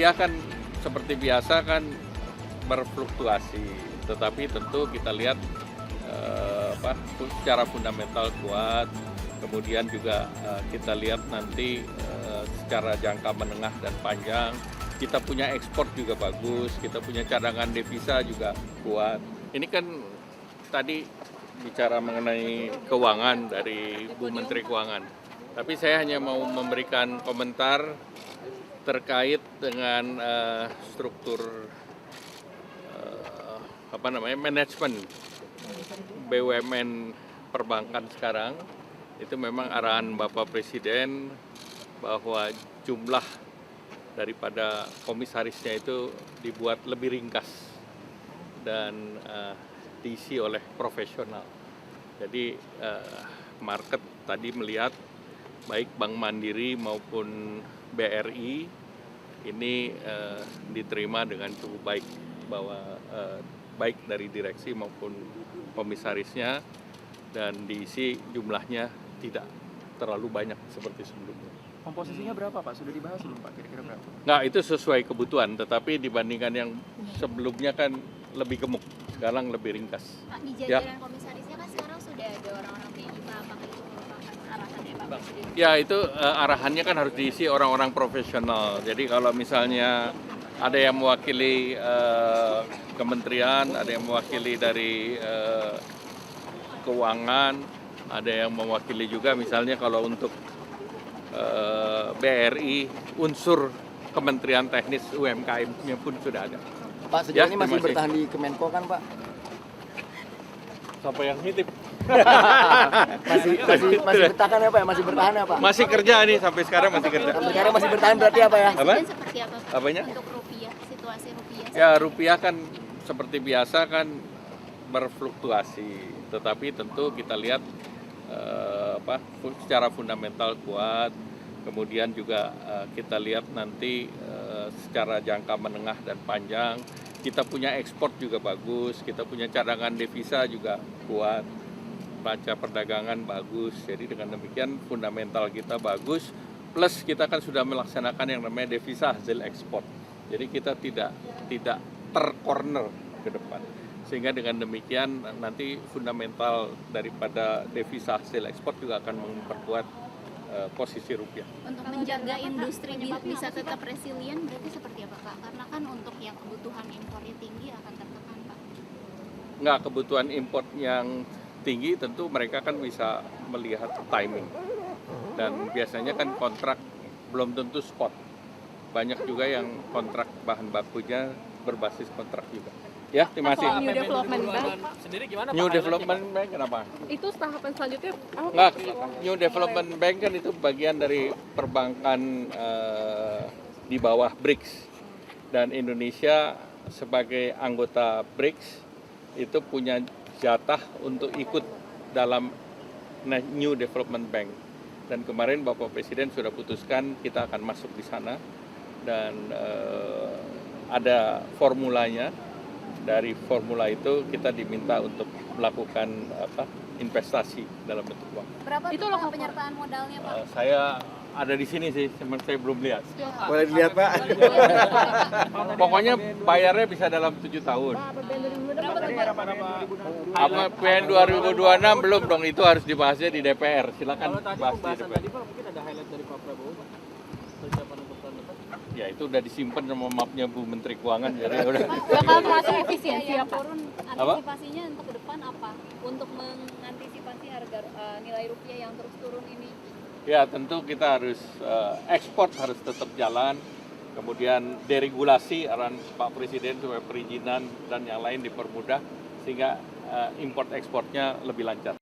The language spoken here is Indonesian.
rupiah kan seperti biasa kan berfluktuasi, tetapi tentu kita lihat secara fundamental kuat. Kemudian juga kita lihat nanti secara jangka menengah dan panjang, kita punya ekspor juga bagus, kita punya cadangan devisa juga kuat. Ini kan tadi bicara mengenai keuangan dari Bu Menteri Keuangan, tapi saya hanya mau memberikan komentar terkait dengan struktur manajemen BUMN perbankan sekarang. Itu memang arahan Bapak Presiden bahwa jumlah daripada komisarisnya itu dibuat lebih ringkas dan diisi oleh profesional. Jadi market tadi melihat baik Bank Mandiri maupun BRI ini diterima dengan cukup baik, bahwa baik dari direksi maupun komisarisnya, dan diisi jumlahnya tidak terlalu banyak seperti sebelumnya. Komposisinya berapa Pak? Sudah dibahas belum Pak? Kira-kira berapa? Nggak, itu sesuai kebutuhan, tetapi dibandingkan yang sebelumnya kan lebih gemuk, sekarang lebih ringkas. Pak, di jajaran komisarisnya kan sekarang sudah ada orang-orang BI, Pak. Apakah itu merupakan arahannya Pak Presiden? Ya, itu arahannya kan harus diisi orang-orang profesional. Jadi kalau misalnya ada yang mewakili kementerian, ada yang mewakili dari keuangan, ada yang mewakili juga misalnya kalau untuk BRI, unsur Kementerian Teknis UMKM-nya pun sudah ada. Pak, sejauh ini masih bertahan di Kemenko kan Pak? Siapa yang nitip? masih bertahan ya Pak? Masih bertahan ya Pak? Masih kerja nih, sampai sekarang masih kerja. Sampai sekarang masih bertahan berarti apa ya? Apa? Seperti apa Pak? Apanya? Untuk rupiah, situasi rupiah. Ya, rupiah kan seperti biasa kan berfluktuasi, tetapi tentu kita lihat secara fundamental kuat. Kemudian juga kita lihat nanti secara jangka menengah dan panjang, kita punya ekspor juga bagus, kita punya cadangan devisa juga kuat, neraca perdagangan bagus. Jadi dengan demikian fundamental kita bagus, plus kita kan sudah melaksanakan yang namanya devisa hasil ekspor. Jadi kita tidak tercorner ke depan. Sehingga dengan demikian nanti fundamental daripada devisa hasil ekspor juga akan memperkuat posisi rupiah. Untuk menjaga industri bisa tetap resilient berarti seperti apa Pak? Karena kan untuk yang kebutuhan impornya tinggi akan tertekan Pak. Nggak, kebutuhan import yang tinggi tentu mereka kan bisa melihat timing. Dan biasanya kan kontrak belum tentu spot. Banyak juga yang kontrak bahan bakunya berbasis kontrak juga. Ya, terima kasih. New Development Bank Sendiri gimana Pak? New Development Bank kenapa? itu tahapan selanjutnya apa? Nggak, New Development Bank kan itu bagian dari perbankan di bawah BRICS. Dan Indonesia sebagai anggota BRICS itu punya jatah untuk ikut dalam New Development Bank. Dan kemarin Bapak Presiden sudah putuskan kita akan masuk di sana, dan ada formulanya. Dari formula itu kita diminta untuk melakukan investasi dalam bentuk uang. Berapa Itu tuh loh, Pak penyertaan modalnya Pak? Saya ada di sini sih, cuman saya belum lihat. Boleh dilihat Pak? Pokoknya bayarnya bisa dalam 7 tahun. Berapa tuh Pak? Apa PN 2026 belum dong, itu harus dibahasnya di DPR. Silakan Kalau tadi bahas di pembahasan DPR. tadi Pak, mungkin ada highlight dari Pak Prabowo Pak. Persiapan untuk tahun depan. Ya itu udah disimpan sama mapnya Bu Menteri Keuangan, jadi udah. Bakal termasuk efisiensi ya Pak? Turun antisipasinya untuk ke depan apa? Untuk mengantisipasi harga nilai rupiah yang terus turun ini. Ya tentu kita harus ekspor harus tetap jalan, kemudian deregulasi arahan Pak Presiden supaya perizinan dan yang lain dipermudah sehingga import ekspornya lebih lancar.